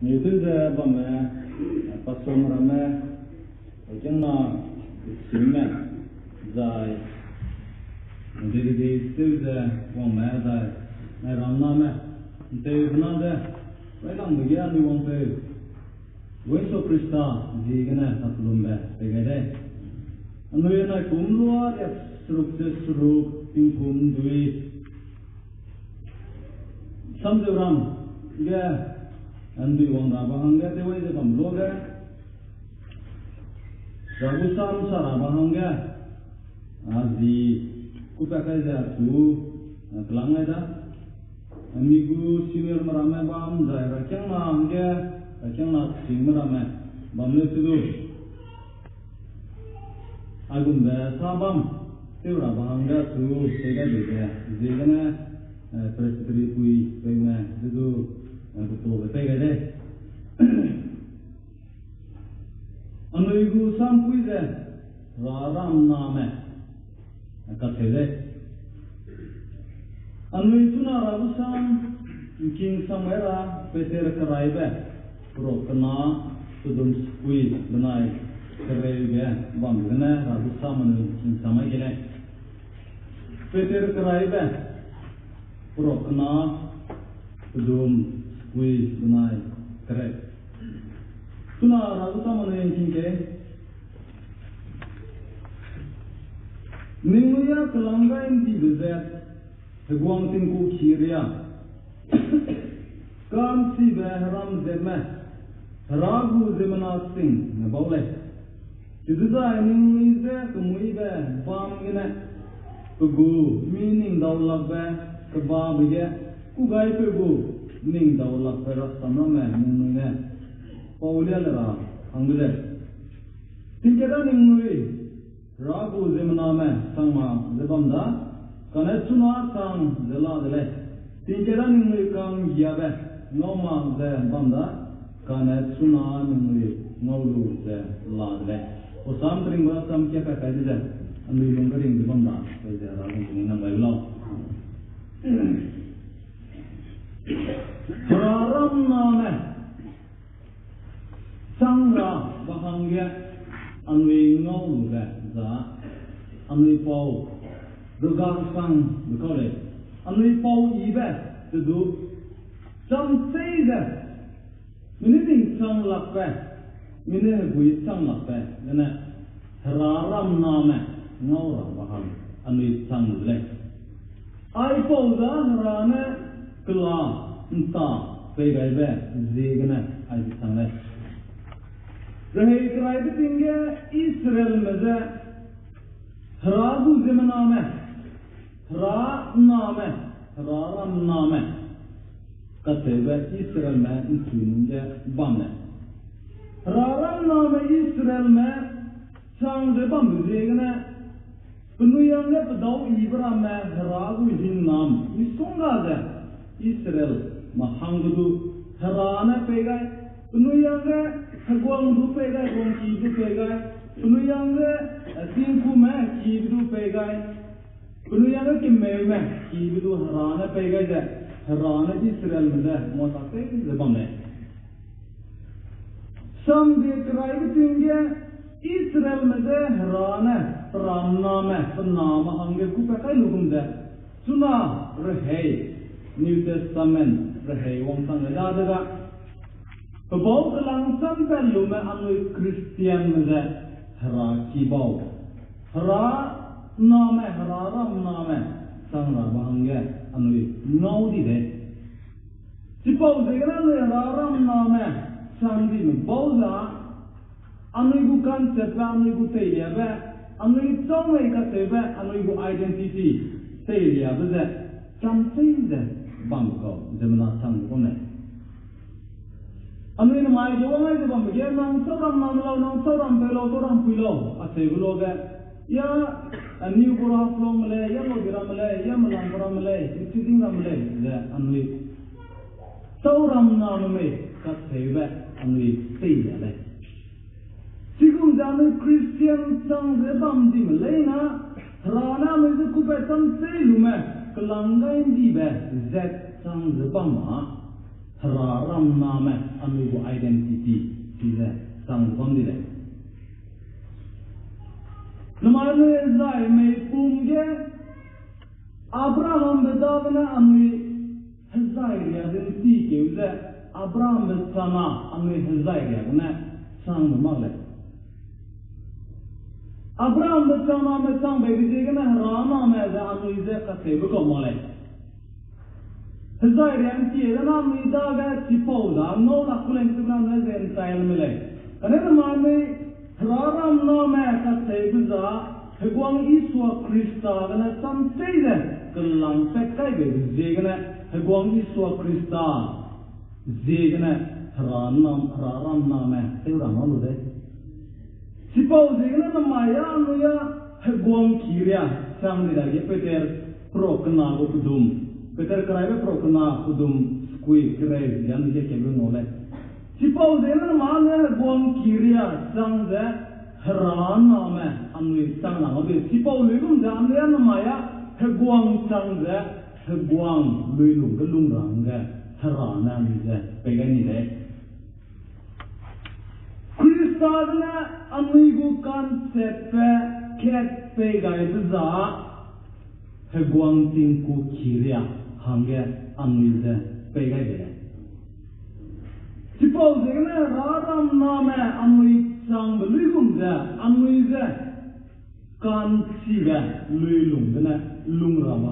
nhiều thứ ra bà mẹ bà sống ra mẹ ở trong nó xíu mẹ dài đi từ ra quăng mẹ dài này làm nó mẹ từ nó ra vậy làm người ta đi quăng từ với số Krista gì cái này thật luôn bè cái đấy người này cũng luôn đẹp sụp tinh phun đuôi xong rồi làm cái anh đi quăng ra bằng cái thế vậy thì bằng lúa cái rồi cũng xong sao bằng cái gì cũng phải cái gì chú kelang cái đó amigu senior merame bam zai rakang na angge rakang na sing merame bam le tudu agum da sabam teura bangga tu sega de jegana presbytery pui pena tudu to pega de amigu sam pui de raram name ka thede Anui tuna rabusam king samera peter karaibe pro kana tudum skui benai karaibe bam gana rabusam anui king samai gene peter karaibe pro kana tudum skui benai karai tuna rabusam anui king ke ninguya kelangga indi bezet Guang tingku kiria, kam si behram zeme, ragu zemana sing nebole. Juda ini ze kemui be bam gine, pegu mining daulak be kebab ge, kugai pegu ning daulak be rastamna me mungine, paulia lera angle. Tingkeda ningui ragu zemana me sangma zebamda. Karena cuma sang jelas jelas, tinggal ni kang giabe, ngomong je banda, karena cuma ni ngolu je jelas jelas. Osam kering bersam kia pakai je, anu yang kering je banda, je ragu ni nama ilau. Haram nama, sangra bahangya, anu ngolu je, anu pau. Rugang sang bekole, anui pau ibe, tudu, sam seize, miniting sang lakpe, mineh bui sang lakpe, gana hararam name, ngauram bahang, anui sang lek. Ai pau da harane kela, entah, pegai be, zegana, ai sang lek. Rahai kerai betingge Israel meze, haragu zemaname. Ra name, raram name, katebe Israel में इंसुलिनजे बामे. Raram name Israel में सांग दे बाम जेगने, पुनुयांगे पदाव इब्रा में रागु जिन नाम इसकोंगा जे Israel महंगदु हराने पेगाय, पुनुयांगे हगवांग दु पेगाय, गोंकी दु पेगाय, पुनुयांगे सिंकु में कीदु पेगाय. Kalau yang ke mewah, kiri tu harana pegai je, harana Israel menda, masa tu lebam le. Sam dia kerai tinggi Israel menda harana, pernama angge ku pakai lugum je. Suna rehai New Testament rehai wong tang ada juga. Kebau kelang sampai lume anu Kristian menda hara kibau, hara Name hararam name sangra bahangge anui naudi de. Sipau zegana anui hararam name sangdi me bauza anui bukan sepa anui bu teilia be anui tome ka sebe anui bu identity teilia be ze sampai ze bangko zemana sang kone. Anui namai jawang ai bang ye nang soram pelo soram pilo ase bulo ge ya new gura flong male ya lo gira male ya malang gura male ichiding male ze anui sauram nam me ka sebe anui teilia le. Sigum janu Christian sang ze bam di male na rana me ze kupetam selu me kelangga indi be ze sang ze bam ma Raram Name Amigo identity is a sang from the Namane Zai may Punge Abraham the Davana Ami Hazaria then seek you that Abraham the Sama Ami Hazaria and that sang the mother. Abraham the Sama the sang baby taken a Rama as Ami Zeka Table Mole. Hazaria and Tia and Ami Daga Tipoda, no Nakulan to run as entire Malay. Another Mami Raram Name Katebuza. Hegwang Iswa Krista and some say that the lang Pekaibe, Zegana, Hegwang Iswa Krista, Zegana, Raram Name, Teramolude. Suppose Zegana Maya Nuya, Hegwang Kiria, Samdi like Peter Prokana Pudum, Peter Kraibe Prokana Pudum, Squeak, Grave, Yan Yakabunole. Suppose Zegana Maya Hegwang Kiria, Samda. Rana Amri Sanga, Sipo Lum, the Amrian Maya, Hegwang Sanga, Hegwang Lulung, the Lungranga, Harana is a Peganide. Christana Amigo concept, Cat Pegaiza, Hegwang Tinku Kiria, Hanga, Amri Pegade. Suppose Raram Name Amri. Sang Lugum there, Amuize Kan Siga, Lulum, the Lungrama,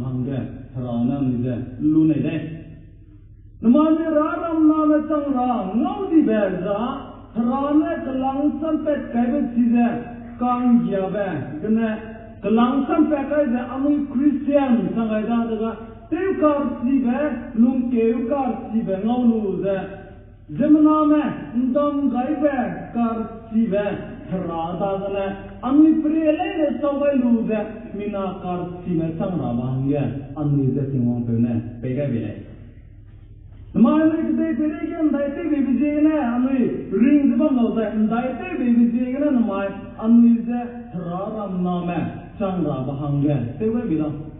Rana is a Lunade. The Mani Raram Name Sangra, no the Berza, Rana, the Langsam Pet Cabot Caesar, Kan Java, the Langsam Pekka, the Amu Christian, Sangada, Tilkar Siga, Lunkar Siga, no loser. Zemaname, Ndom Gaibe, Kar Sive, Radagana, Ami Prele, Sawai Luze, Mina Kar Sive, Samravanga, Ami the Simon Pune, Pegavile. The Malik de Peregan, Dite Vijayana, Ami, Ring the Bundle, and Dite Vijayana, and my Ami the Raram Name, Samravanga, they will be done.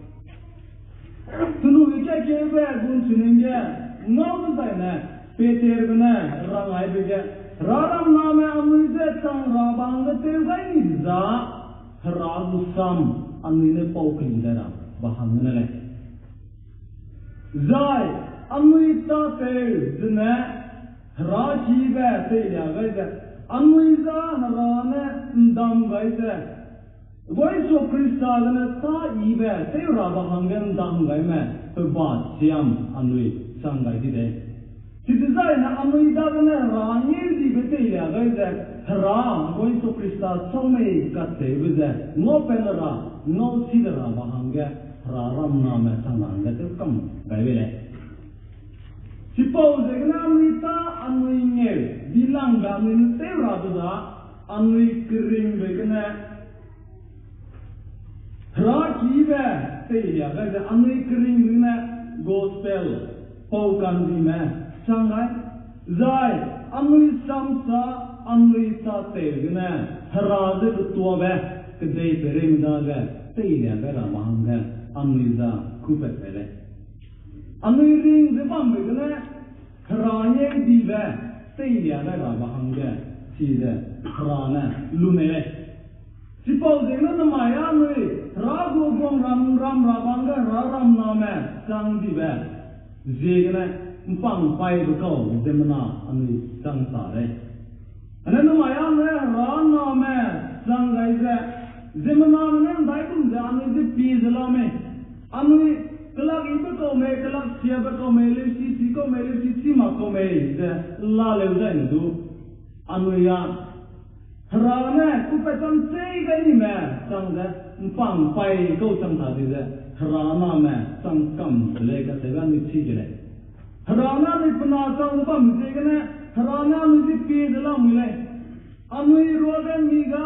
To know which I gave back, Gunsuninga, no designer. Peter Gana, Rangai Biga, Raram Name Amuze Sang Rabanga Tevaniza, Ragu Sam, Amine Poking Dera, Bahamene. Zai, Amuita Te, Zene, Raji Vaya, Vega, Amuiza, Harane, Ndam Gaisa. Voice of Crystal, Ta Eva, Te Rabahangan Dam Gaime, Bat Siam, Anui, Sangai Dide. The design Amida Rani Betea, Ra, going to Christa, so may cut with that, no penera, no sidera, Bahanga, Raram Name Sananga, to come, by Vile. Suppose Amita, Amuing, Dilanga, in Terra, Amui Kirim Begana Rakiva, Telia, the Amui Kirim Gospel, Pokan Dime. Sangai, Zai, Amri Samsa, Amri Sate, Harade Tuave, the day Perimdaga, Taylor Vera Mahanga, Amriza, Kupepele. Amri ring the Bambigana, Harane Diva, Taylor Vera Mahanga, Caesar, Rana, Lunele. Suppose another Mayami, Ragu Ram Rabanga, Raram Name, Sang Diva, Zegana. Pang Pai Buko, Zemana, and Sang Sare. And then my own Rana man, Sang Gaisa, Zemana and Daikum, the Ami Pizalame, Ami, Kalak Ibako, Kalak Siabako, Melisi, Siko, Melisi, Simako, the Lale Zendu, Anuya, Rana, Kupetan, say any man, Sang that, Pang Pai, go sometimes, Rana man, Sang come, the leg at the Vani Tigre. Harana ni penasang bam segene Harana ni pidela mule Amui rogan miga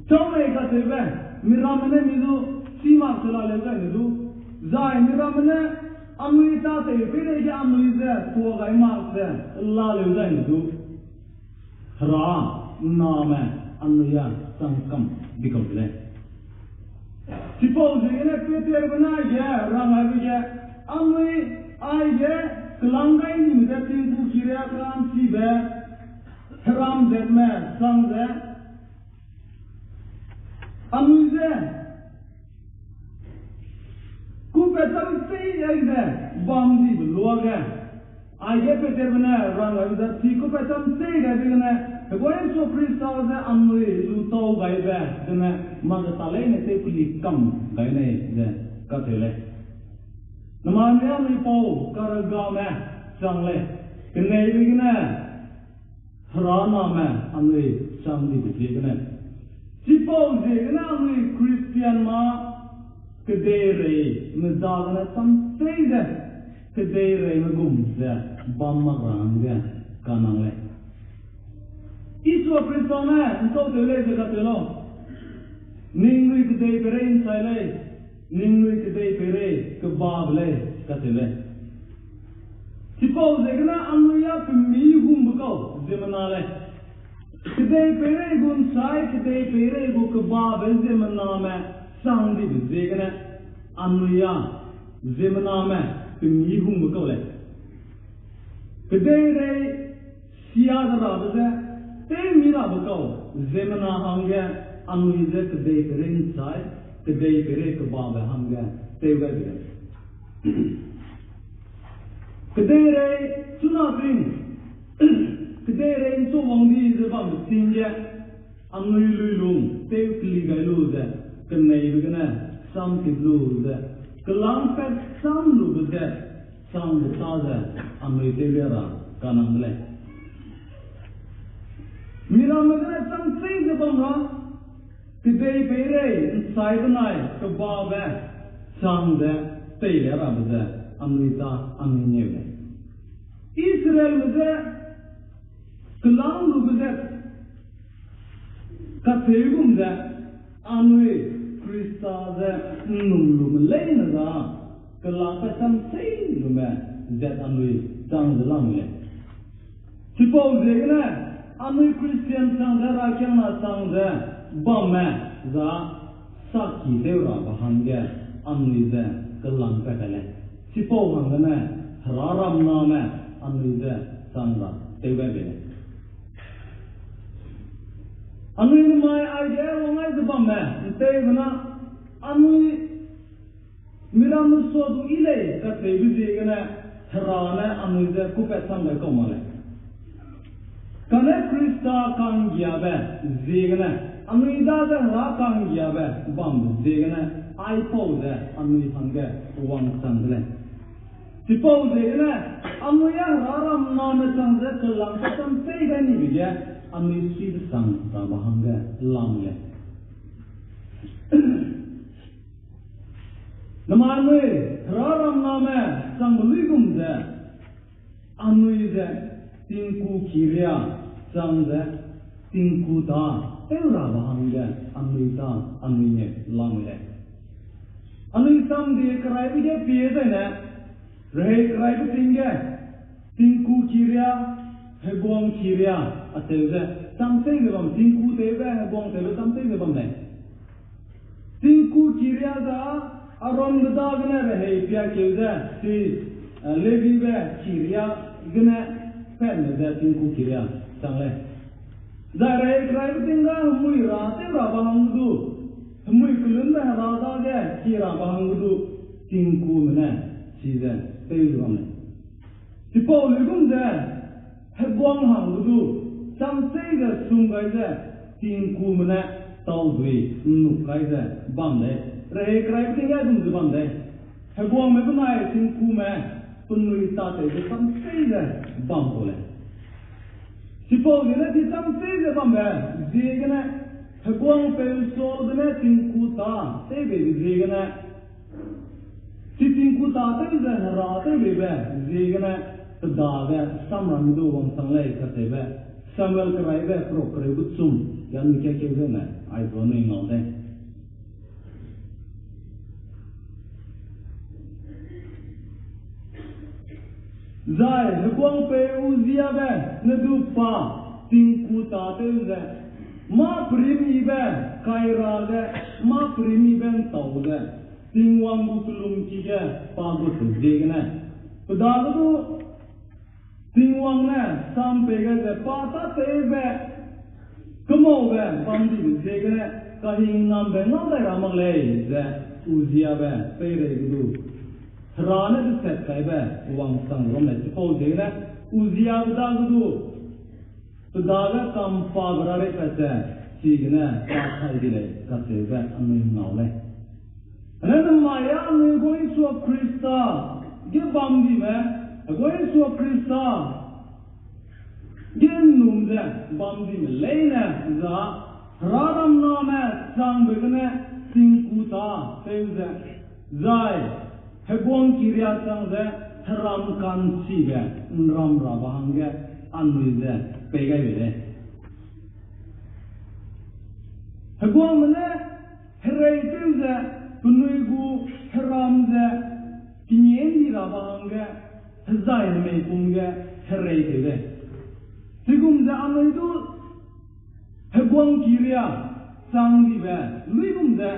Chome ka sebe Miramane midu Sima sela lega midu Zai miramane Amui ta te pide ke amui ze Tuwa gai mak ze La lega midu Hara Name Anuya Sangkam Bikobile Suppose segene Peter bana ye Ranga bige Amui I get kelangkai ni muda tingku kira kan si be ram zetme sang ze amuze ku petam sei aide bamdi luaga aye peter bana rang aida si ku petam sei ga bigana boy so krista ze amui lu to gai ba dana mag tale ne te puli kam gai ne ze ka tele namanya mi pau karaga me sang le kene bigana harana me amui sang di bigana si pau ze gana amui christian ma kedere mezagana sam sei ze kedere magum ze bammaranga kanang le Isu persona engkau tele dekatelo, ningui kedai pere insai ningui kedai pere kebable katele. Sipau zegna anuya pemi hum bekau zemana le. Kedai pere gun sai kedai pere gu kebable zemana me sangdi zegna anuya zemana me pemi hum bekau le. Kedai re siadara beze. Te mira bekau zemana hangga anuize kedai pere insai kedai pere kebabe hangga te uga kedai re suna bring kedai re inso wangdi zebam sinja anui luilung te kli gailu ze kenai begana sam tiblu ze kelang pet sam lu ze sam betaza anui te lera kanang le Mira magana sang sei zabam ha kedai pere inside nai kebabe sang de tele rabze amrita amneve Israel meze kelang lubze kategum de anwe krista de num leina da kelang ka sang sei lume zet anwe sang de lamle suppose ne Anui Christian sangha rakyana sangha bame za saki deura bahangge anui ze kelang petale sipo hangane hararam name anui ze sangha tewe bele anui mai aje ongai ze bame tevna anui miram sodu ile ka tevi zegana harane anui ze kupet sangha komale Kane Krista kang giabe zegna anuida da ra kang giabe bam zegna ai pose anui hangge wang sangle tipo zegna anuya raram nam sangze kelang patam pega ni bige anui sid sang ta bahangge lamle namane raram name sangligum ze anui ze Tinku kiria sangze tinku da eura bahangge anuita anuine lamle anui samde krai bige piye ne rei krai bitinge tinku kiria hebong kiria ateze samse gebam tinku tebe hebong tebe samse gebam ne tinku kiria da aron da gna rei pya keuze si levi be kiria gna pen da tinku kiria sangle zare krai tinga mui ra te ra bangudu mui kulun da ra da ge kira bangudu tinku mena size teizu amne tipo legum da hebong hangudu samse ga sungai da tinku mena taudri nu kai da bamle re krai tinga dum bamle hebong me bunai tinku me punui ta te samse ga bambole Suppose that is some say the bambe, Zigana, Hagong Pel Sol the Netting Kuta, Save Zigana, Sitting Kuta, that is a Rata River, Zigana, the Daga, Samran do on some lake at the back, Samuel Karive, Procre with Sum, Yan Kekizena, I don't know that. Zai, Hagong Pe Uziabe, Nadupa, Tinkuta Teze, Ma Primibe, Kairage, Ma Primiben Taude, Tingwang Mutlum Kige, Pagut Zigane. Padagu, tình hoàng nè sam bề cái pata tê bè cái màu bè bám đi bên thế cái cái hình nam bè nó đây là mặc lệ cái uzia bè bề cái du ra nè cái set cái bè hoàng sang rồi này chỉ phô thế cái uzia cái đó cái du तो दागा काम पागरारे कैसे सीखने पाठा इधरे कैसे वे अन्य नावले अनेक माया अन्य कोई सो क्रिस्ता ये बांधी में कोई सो क्रिस्ता ये नूंदे बांधी में लेने जा राम नाम है सांग बिगने सिंकुता तेज़े जाए हेगोंग किरिया सांगे राम कांची गे राम राबांगे अन्य पेगा बेले हगवा मने हरेइतेजे पुनुइगु हरामजे किन्येंदी राबांगे हजाय मेकुंगे हरेइतेजे सिगुमजे अनइदु हगवां किरिया सांगदिबे लुइगुमजे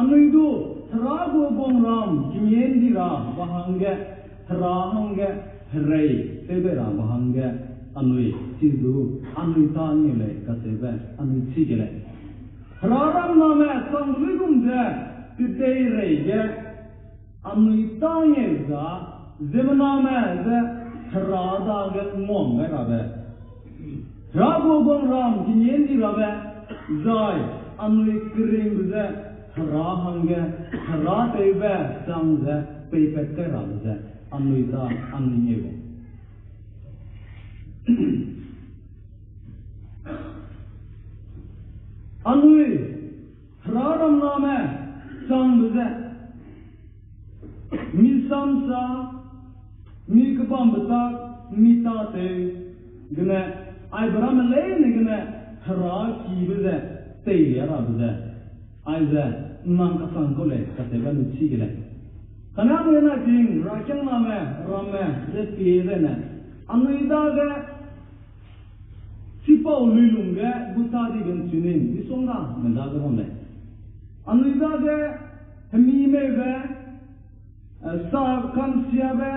अनइदु हरागु बोंराम किन्येंदी राबांगे हराहांगे हरेइ तेबे राबांगे अन्वी चीज़ू अन्वी तान्य ले कसेबे अन्वी चीज़ ले हराराम नामे संगली गुम्जे किते रेगे अन्वी तान्य जा ज़िमना में ज़े हरादा के मोंग में रबे रागो बंराम जिन्येंदी रबे जाय अन्वी क्रीम ज़े हराहंगे हरातेबे संग ज़े पेपेट के रबे ज़े अन्वी ता अन्वी येगो अन्वी हरारम नामे संगजे मिसमसा मिकबंबता मिताते गने आइब्राम लेने गने हरा कीबजे तेलिया बजे आइजे नांका संकोले कसेबा नुचीगले कनाने ना किंग राचंग नामे रामे जे पीएने अन्वीदागे सिपाव लुलुंगे गुसादी गंचुनिंग इसोंगा मंदागे होने अन्वीदागे हमीमेवे सा कंसियावे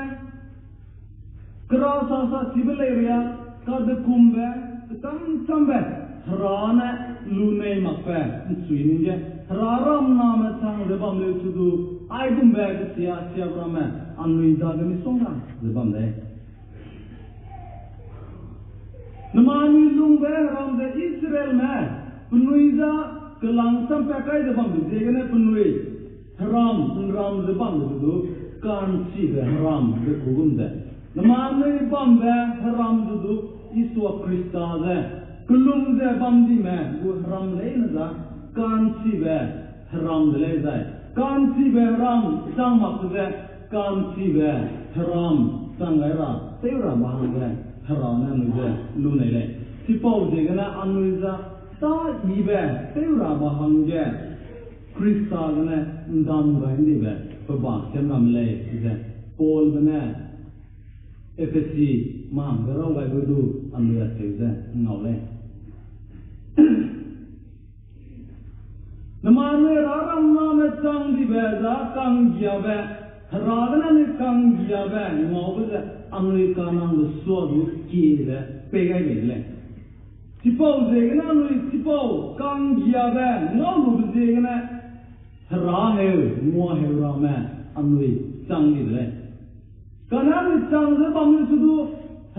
क्रासासा सिबलेरिया कादकुम्बे तंतंबे राने लुने मक्पे सुइनिंगे राराम नामे सांग देबamle सुदु आइगुम्बे सिया सियाब्रामे अन्वीदागे मिसोंगा देबamle नमानी लुंगे रामदे इस्राएल में पुनुइजा कलांगसम पैकाई दे बंद जेगने पुनुइ राम दे बंद दो कांची दे राम दे कुगुम दे नमानी बंद राम दो ईश्वर क्रिस्ता दे कुलुंग दे बंदी में वो राम ले नजा कांची दे राम ले जाए कांची दे राम सांगमक दे कांची दे राम सांगैरा तेरा महागे हराने मुझे लूने ले सिपाव जेगना अनुजा ता इबे तेरा बहंगे क्रिस्ता गने दान गाइंदी बे पबाक चमम ले जे पोल बने एफएससी मां गराव गाय गुदु अनुया सेजे नौले नमाने रारम नामे चांदी बे जा कांगिया बे रागना ने कांगिया बे नौबे अमेरिका नाम सोदु कीरे पेगाई बेले सिपाव जेगना नुई सिपाव कांगिया बे नौलु जेगना राहे मोहे रामे अनुई चांगी ले कनान चांगे बमले सुदु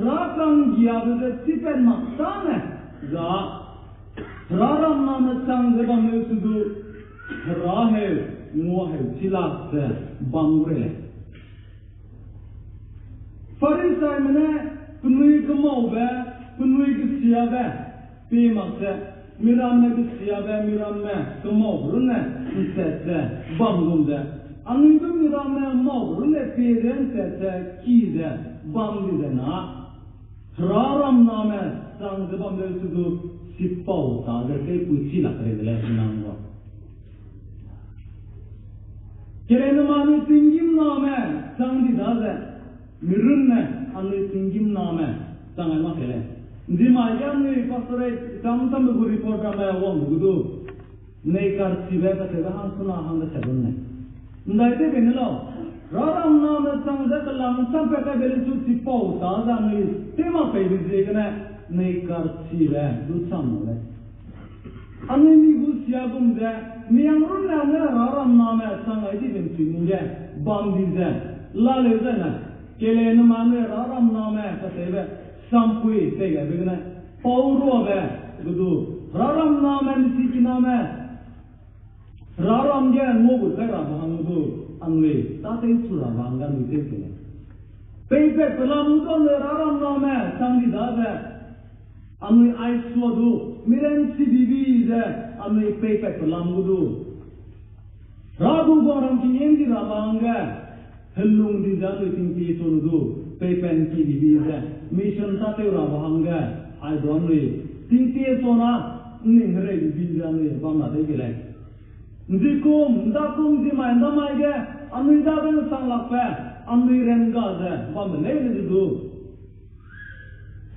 रा कांगिया बे सिपेन मक्ताने जा राराम नाम चांगे बमले सुदु राहे मोहे चिलाक से बंगुरे फरिसाई मने पुनुई कमोबे पुनुई किसियाबे पीमसे मिरामे किसियाबे मिरामे कमोबरुने इंसेसे बंगुंदे अनिदु मिरामे मोबरुने पेरेंसेसे कीजे बंगिदेना राराम नामे सांगे बंदे सुदु सिपाव तागे के पुची लकरेदले नांगो केरेनमानी तिंगिम नामे सांगी दाजे मिरुन्ने अन्य सिंगिम नामे संगल मखेले दिमायानी पसरे तम गुरी पोटा में वो गुदु नहीं कर सिवे का सेवा हम सुना हम सेवन ने नैते बिनलो Raram nama sang da kalam sampai ka beli tu tipau ta sang ni tema pe bi kana nei kar chi le du sam le ani ni gu sia gum da miang run na na raram nama sang ai di ben chi ni ge bam di za la le za na kele na ma ne raram nama ka te be sam pui te ga be kana pau ro be du raram nama ni chi ki nama raram ge mo bu ka ra bang bu anwe ta te sura banga ni te ke pe pelam to ne raram nama sang di da be anwe ai so du miren si bibi ze anwe pe pelam du rabu goram ki yendi ra banga hellung di da ni ting ti so du pe pen ki bibi ze mission ta te ra banga ai don ni ting ti so na ni hre bibi ze ni bang na te ke lai Zikum, dakum zimai namai ge, anui dagan sang lakpe, anui renga ze, bam le le du.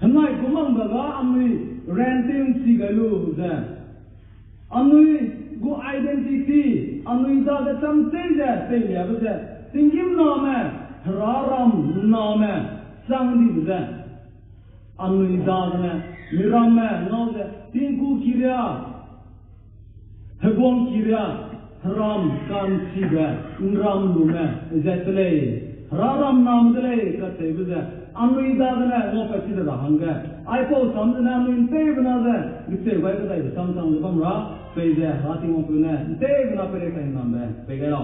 Hanai kumang baga anui renting sigalu ze. Anui gu identity, anui daga samse ze, te le ze. Tingim name, raram name, sang di ze. Anui daga mirame no ze, tinku kirya. Hebong kira ram kan siga ram lume zetle raram nam dele kate buza anui dadana mo pasida rahanga ai po samdana min te bana da gite wai da sam sam bam ra pe da hati mo puna te bana pere kai nam ba pe ga